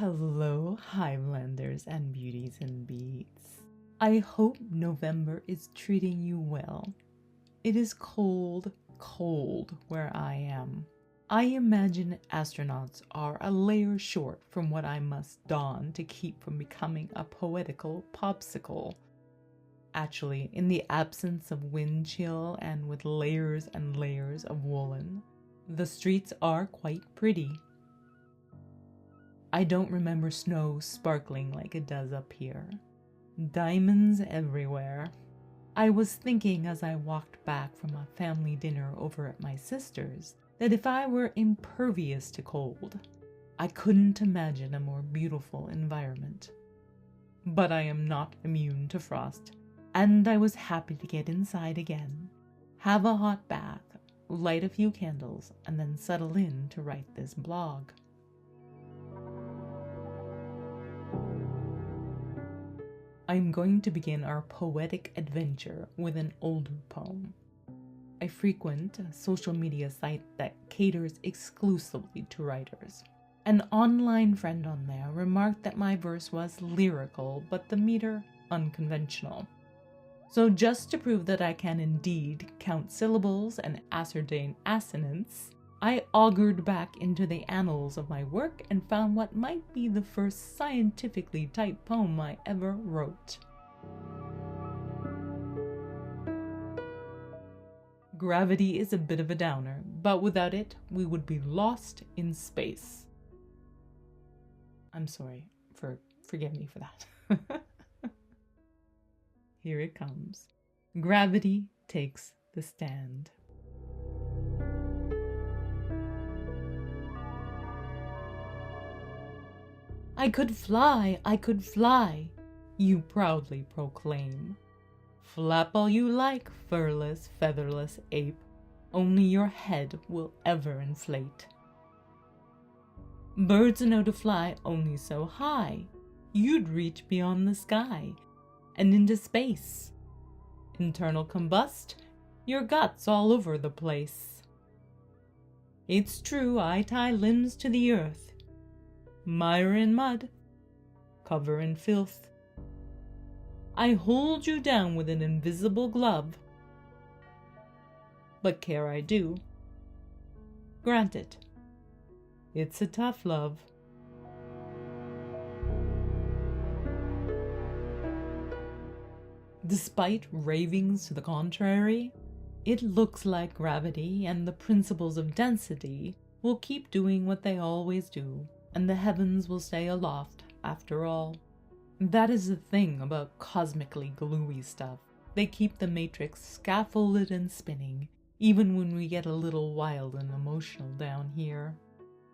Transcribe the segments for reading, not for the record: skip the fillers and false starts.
Hello, Highlanders and beauties and beats. I hope November is treating you well. It is cold, cold where I am. I imagine astronauts are a layer short from what I must don to keep from becoming a poetical popsicle. Actually, in the absence of wind chill and with layers and layers of woolen, the streets are quite pretty. I don't remember snow sparkling like it does up here. Diamonds everywhere. I was thinking as I walked back from a family dinner over at my sister's that if I were impervious to cold, I couldn't imagine a more beautiful environment. But I am not immune to frost, and I was happy to get inside again, have a hot bath, light a few candles, and then settle in to write this blog. I'm going to begin our poetic adventure with an older poem. I frequent a social media site that caters exclusively to writers. An online friend on there remarked that my verse was lyrical, but the meter unconventional. So just to prove that I can indeed count syllables and ascertain assonance, I augured back into the annals of my work and found what might be the first scientifically typed poem I ever wrote. Gravity is a bit of a downer, but without it, we would be lost in space. I'm sorry, forgive me for that. Here it comes. Gravity takes the stand. I could fly, you proudly proclaim. Flap all you like, furless, featherless ape, only your head will ever inflate. Birds know to fly only so high, you'd reach beyond the sky and into space. Internal combust, your guts all over the place. It's true, I tie limbs to the earth, mire and mud, cover and filth. I hold you down with an invisible glove, but care I do. Grant it, it's a tough love. Despite ravings to the contrary, it looks like gravity and the principles of density will keep doing what they always do, and the heavens will stay aloft after all. That is the thing about cosmically gluey stuff. They keep the matrix scaffolded and spinning, even when we get a little wild and emotional down here.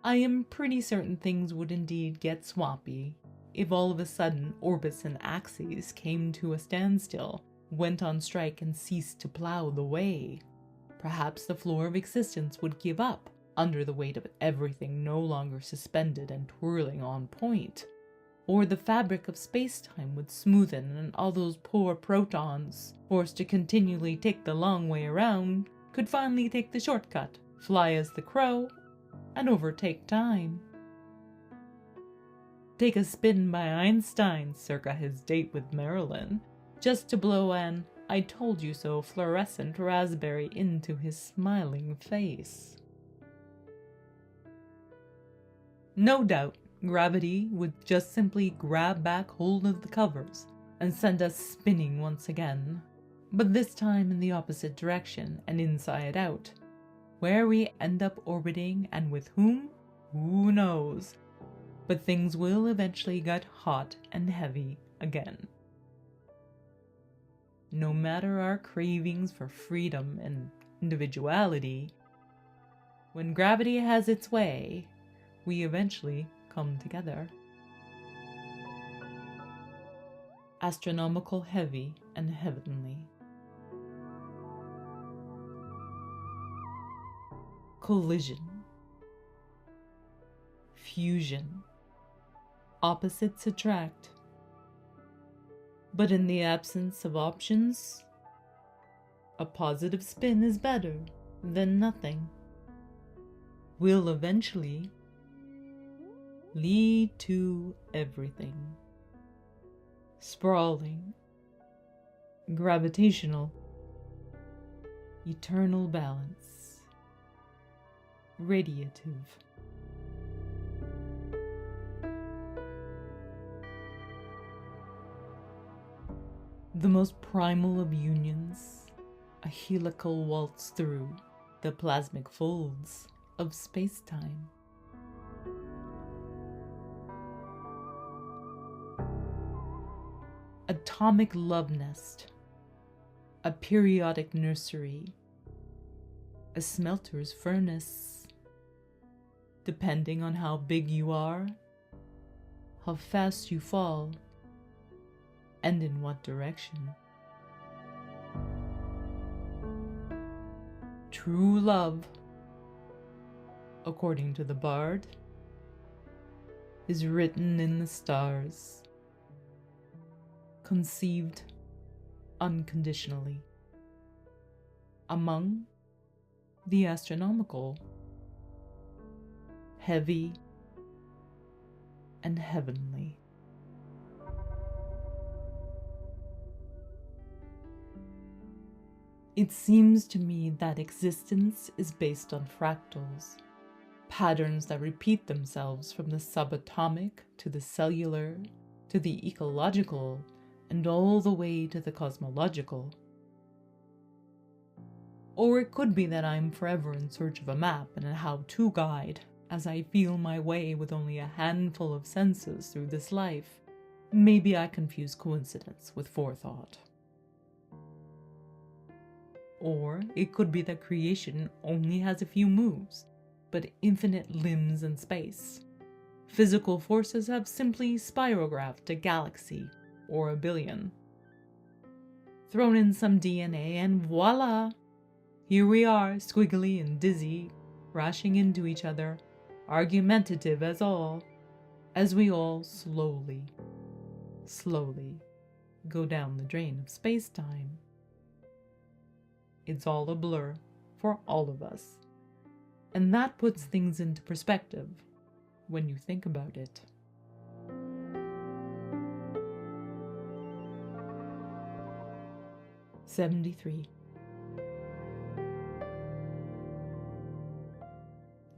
I am pretty certain things would indeed get swampy if all of a sudden orbits and axes came to a standstill, went on strike and ceased to plow the way. Perhaps the floor of existence would give up under the weight of everything no longer suspended and twirling on point. Or the fabric of spacetime would smoothen and all those poor protons, forced to continually take the long way around, could finally take the shortcut, fly as the crow, and overtake time. Take a spin by Einstein circa his date with Marilyn, just to blow an "I told you so" fluorescent raspberry into his smiling face. No doubt, gravity would just simply grab back hold of the covers and send us spinning once again, but this time in the opposite direction and inside out. Where we end up orbiting and with whom, who knows, but things will eventually get hot and heavy again. No matter our cravings for freedom and individuality, when gravity has its way, we eventually come together. Astronomical, heavy and heavenly. Collision. Fusion. Opposites attract. But in the absence of options, a positive spin is better than nothing. We'll eventually lead to everything. Sprawling, gravitational, eternal balance, radiative. The most primal of unions, a helical waltz through the plasmic folds of spacetime. Atomic love nest, a periodic nursery, a smelter's furnace, depending on how big you are, how fast you fall, and in what direction. True love, according to the bard, is written in the stars, conceived unconditionally, among the astronomical, heavy and heavenly. It seems to me that existence is based on fractals, patterns that repeat themselves from the subatomic to the cellular, to the ecological, and all the way to the cosmological. Or it could be that I'm forever in search of a map and a how-to guide, as I feel my way with only a handful of senses through this life. Maybe I confuse coincidence with forethought. Or it could be that creation only has a few moves, but infinite limbs in space. Physical forces have simply spirographed a galaxy or a billion. Thrown in some DNA and voila! Here we are, squiggly and dizzy, crashing into each other, argumentative as we all slowly go down the drain of space-time. It's all a blur for all of us. And that puts things into perspective when you think about it. '73.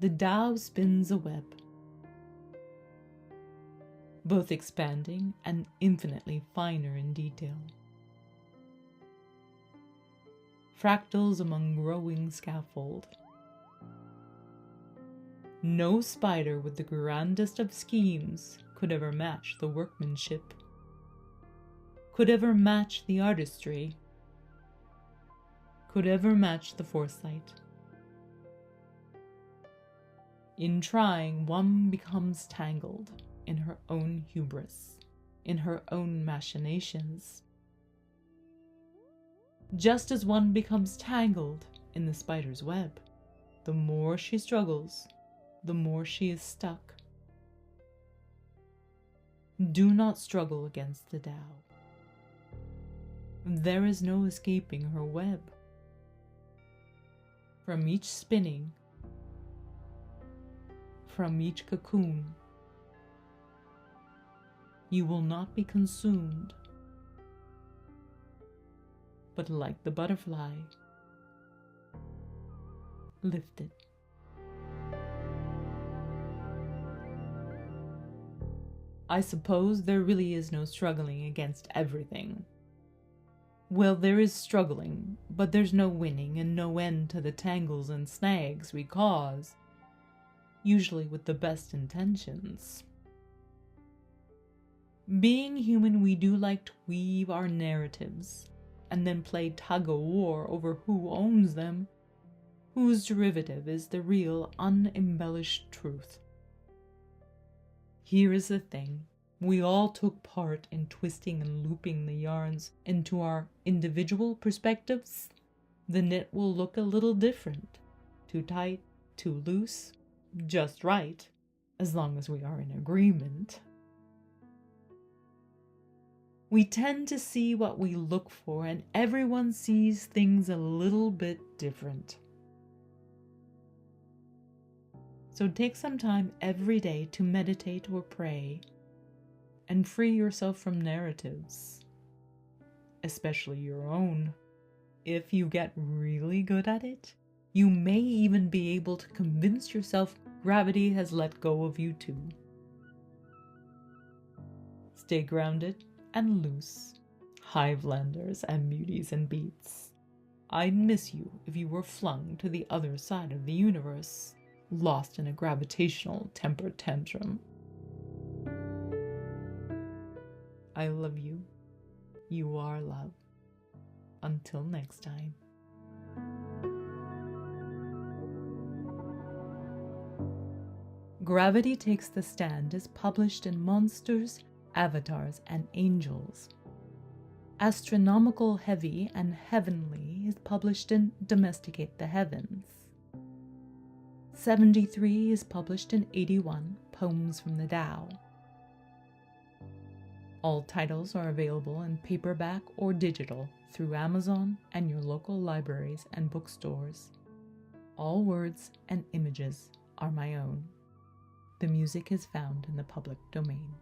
The Tao spins a web, both expanding and infinitely finer in detail. Fractals among growing scaffold. No spider with the grandest of schemes could ever match the workmanship, could ever match the artistry, could ever match the foresight. In trying, one becomes tangled in her own hubris, in her own machinations. Just as one becomes tangled in the spider's web, the more she struggles, the more she is stuck. Do not struggle against the Tao. There is no escaping her web. From each spinning, from each cocoon, you will not be consumed, but like the butterfly, lifted. I suppose there really is no struggling against everything. Well, there is struggling, but there's no winning and no end to the tangles and snags we cause, usually with the best intentions. Being human, we do like to weave our narratives, and then play tug-of-war over who owns them, whose derivative is the real, unembellished truth. Here is the thing. We all took part in twisting and looping the yarns into our individual perspectives. The knit will look a little different. Too tight, too loose, just right, as long as we are in agreement. We tend to see what we look for, and everyone sees things a little bit different. So take some time every day to meditate or pray and free yourself from narratives, especially your own. If you get really good at it, you may even be able to convince yourself gravity has let go of you too. Stay grounded and loose, Hivelanders and beauties and beats. I'd miss you if you were flung to the other side of the universe, lost in a gravitational temper tantrum. I love you. You are love. Until next time. Gravity Takes the Stand is published in Monsters, Avatars, and Angels. Astronomical Heavy and Heavenly is published in Domesticate the Heavens. 73 is published in 81, Poems from the Tao. All titles are available in paperback or digital through Amazon and your local libraries and bookstores. All words and images are my own. The music is found in the public domain.